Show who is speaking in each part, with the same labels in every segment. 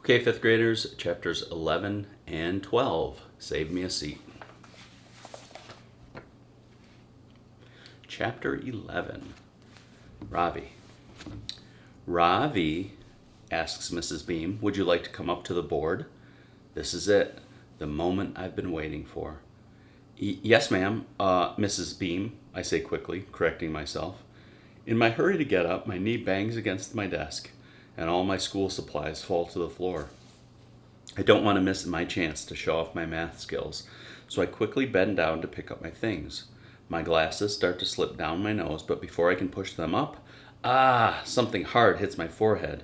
Speaker 1: Okay, fifth graders, chapters 11 and 12. Save me a seat. Chapter 11. Ravi. Ravi, asks Mrs. Beam, would you like to come up to the board? This is it, the moment I've been waiting for. Yes, ma'am, Mrs. Beam, I say quickly, correcting myself. In my hurry to get up, my knee bangs against my desk, and all my school supplies fall to the floor. I don't want to miss my chance to show off my math skills, so I quickly bend down to pick up my things. My glasses start to slip down my nose, but before I can push them up, something hard hits my forehead.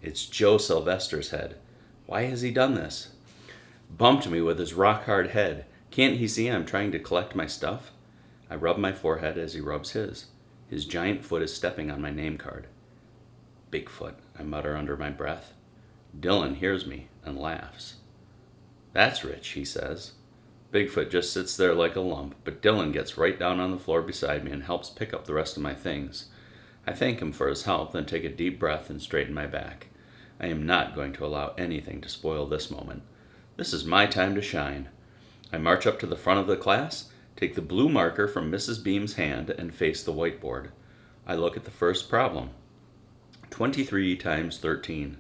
Speaker 1: It's Joe Sylvester's head. Why has he done this? Bumped me with his rock-hard head. Can't he see I'm trying to collect my stuff? I rub my forehead as he rubs his. His giant foot is stepping on my name card. Bigfoot, I mutter under my breath. Dylan hears me and laughs. That's rich, he says. Bigfoot just sits there like a lump, but Dylan gets right down on the floor beside me and helps pick up the rest of my things. I thank him for his help, then take a deep breath and straighten my back. I am not going to allow anything to spoil this moment. This is my time to shine. I march up to the front of the class, take the blue marker from Mrs. Beam's hand, and face the whiteboard. I look at the first problem. 23 times 13.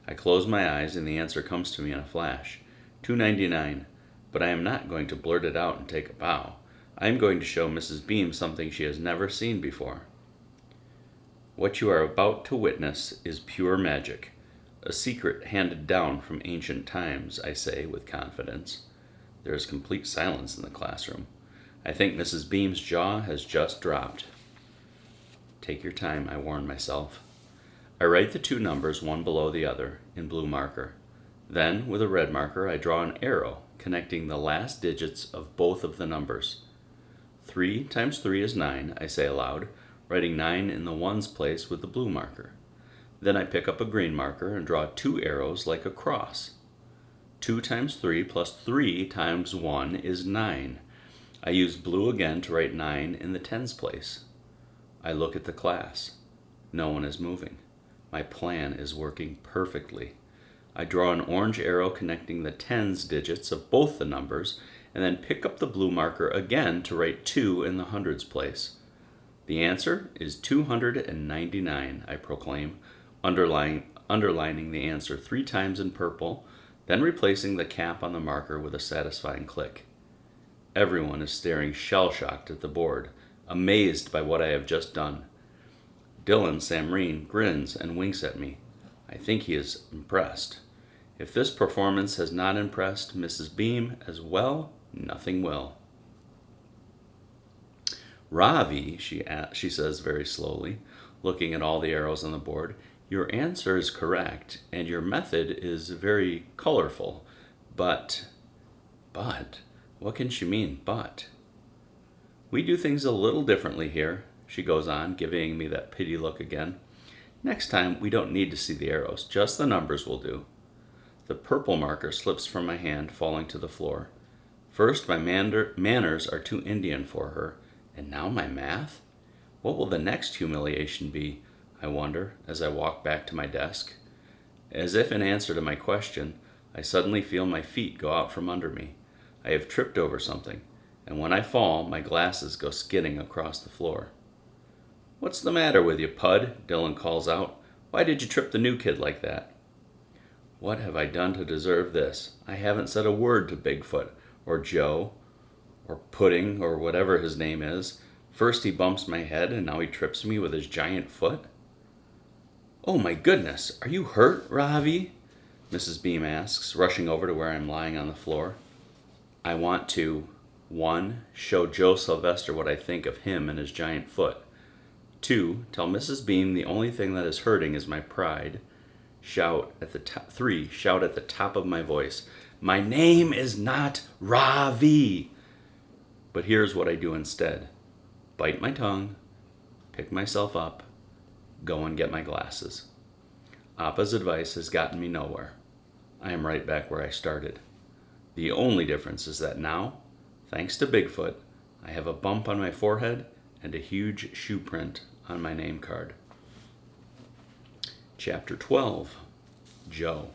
Speaker 1: I close my eyes and the answer comes to me in a flash. 299. But I am not going to blurt it out and take a bow. I am going to show Mrs. Beam something she has never seen before. What you are about to witness is pure magic. A secret handed down from ancient times, I say with confidence. There is complete silence in the classroom. I think Mrs. Beam's jaw has just dropped. Take your time, I warn myself. I write the two numbers one below the other in blue marker. Then, with a red marker, I draw an arrow connecting the last digits of both of the numbers. 3 times 3 is 9, I say aloud, writing 9 in the ones place with the blue marker. Then I pick up a green marker and draw two arrows like a cross. 2 times 3 plus 3 times 1 is 9. I use blue again to write 9 in the tens place. I look at the class. No one is moving. My plan is working perfectly. I draw an orange arrow connecting the tens digits of both the numbers, and then pick up the blue marker again to write 2 in the hundreds place. The answer is 299, I proclaim, underlining the answer 3 times in purple, then replacing the cap on the marker with a satisfying click. Everyone is staring shell-shocked at the board, amazed by what I have just done. Dylan Samreen grins and winks at me. I think he is impressed. If this performance has not impressed Mrs. Beam as well, nothing will. Ravi, she says very slowly, looking at all the arrows on the board, your answer is correct, and your method is very colorful, but, what can she mean, but? We do things a little differently here, she goes on, giving me that pity look again. Next time, we don't need to see the arrows, just the numbers will do. The purple marker slips from my hand, falling to the floor. First, my manners are too Indian for her, and now my math? What will the next humiliation be, I wonder, as I walk back to my desk? As if in answer to my question, I suddenly feel my feet go out from under me. I have tripped over something, and when I fall, my glasses go skidding across the floor. What's the matter with you, Pud? Dylan calls out. Why did you trip the new kid like that? What have I done to deserve this? I haven't said a word to Bigfoot, or Joe, or Pudding, or whatever his name is. First he bumps my head, and now he trips me with his giant foot. Oh my goodness, are you hurt, Ravi? Mrs. Beam asks, rushing over to where I'm lying on the floor. I want to, 1, show Joe Sylvester what I think of him and his giant foot. 2, tell Mrs. Beam the only thing that is hurting is my pride. 3, shout at the top of my voice, my name is not Ravi. But here's what I do instead. Bite my tongue, pick myself up, go and get my glasses. Appa's advice has gotten me nowhere. I am right back where I started. The only difference is that now, thanks to Bigfoot, I have a bump on my forehead and a huge shoe print on my name card. Chapter 12. Joe.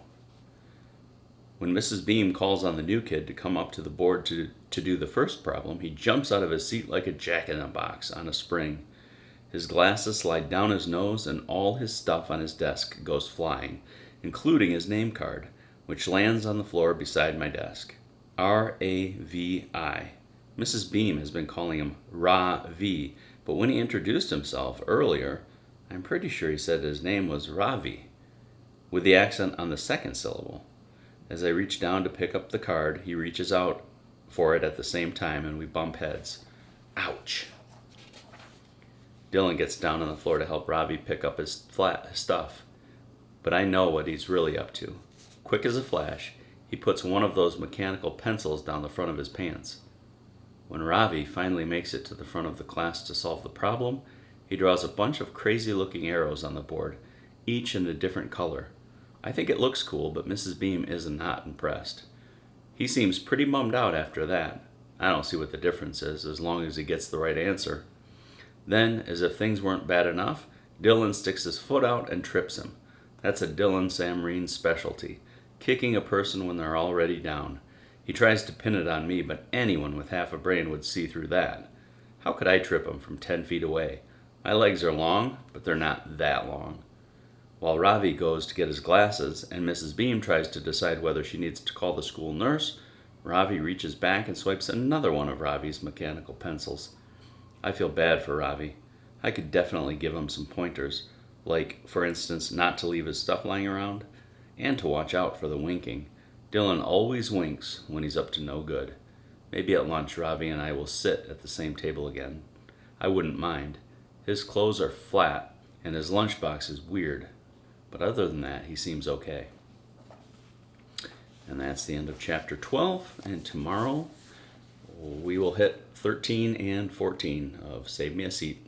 Speaker 1: When Mrs. Beam calls on the new kid to come up to the board to do the first problem, he jumps out of his seat like a jack-in-a-box on a spring. His glasses slide down his nose, and all his stuff on his desk goes flying, including his name card, which lands on the floor beside my desk. R-A-V-I. Mrs. Beam has been calling him Ra-V, but when he introduced himself earlier, I'm pretty sure he said his name was Ravi, with the accent on the second syllable. As I reach down to pick up the card, he reaches out for it at the same time, and we bump heads. Ouch. Dylan gets down on the floor to help Ravi pick up his stuff, but I know what he's really up to. Quick as a flash, he puts one of those mechanical pencils down the front of his pants. When Ravi finally makes it to the front of the class to solve the problem, he draws a bunch of crazy-looking arrows on the board, each in a different color. I think it looks cool, but Mrs. Beam is not impressed. He seems pretty bummed out after that. I don't see what the difference is, as long as he gets the right answer. Then, as if things weren't bad enough, Dylan sticks his foot out and trips him. That's a Dylan Samreen specialty, kicking a person when they're already down. He tries to pin it on me, but anyone with half a brain would see through that. How could I trip him from 10 feet away? My legs are long, but they're not that long. While Ravi goes to get his glasses and Mrs. Beam tries to decide whether she needs to call the school nurse, Ravi reaches back and swipes another one of Ravi's mechanical pencils. I feel bad for Ravi. I could definitely give him some pointers, like, for instance, not to leave his stuff lying around, and to watch out for the winking. Dylan always winks when he's up to no good. Maybe at lunch Ravi and I will sit at the same table again. I wouldn't mind. His clothes are flat, and his lunchbox is weird. But other than that, he seems okay. And that's the end of chapter 12, and tomorrow we will hit 13 and 14 of Save Me a Seat.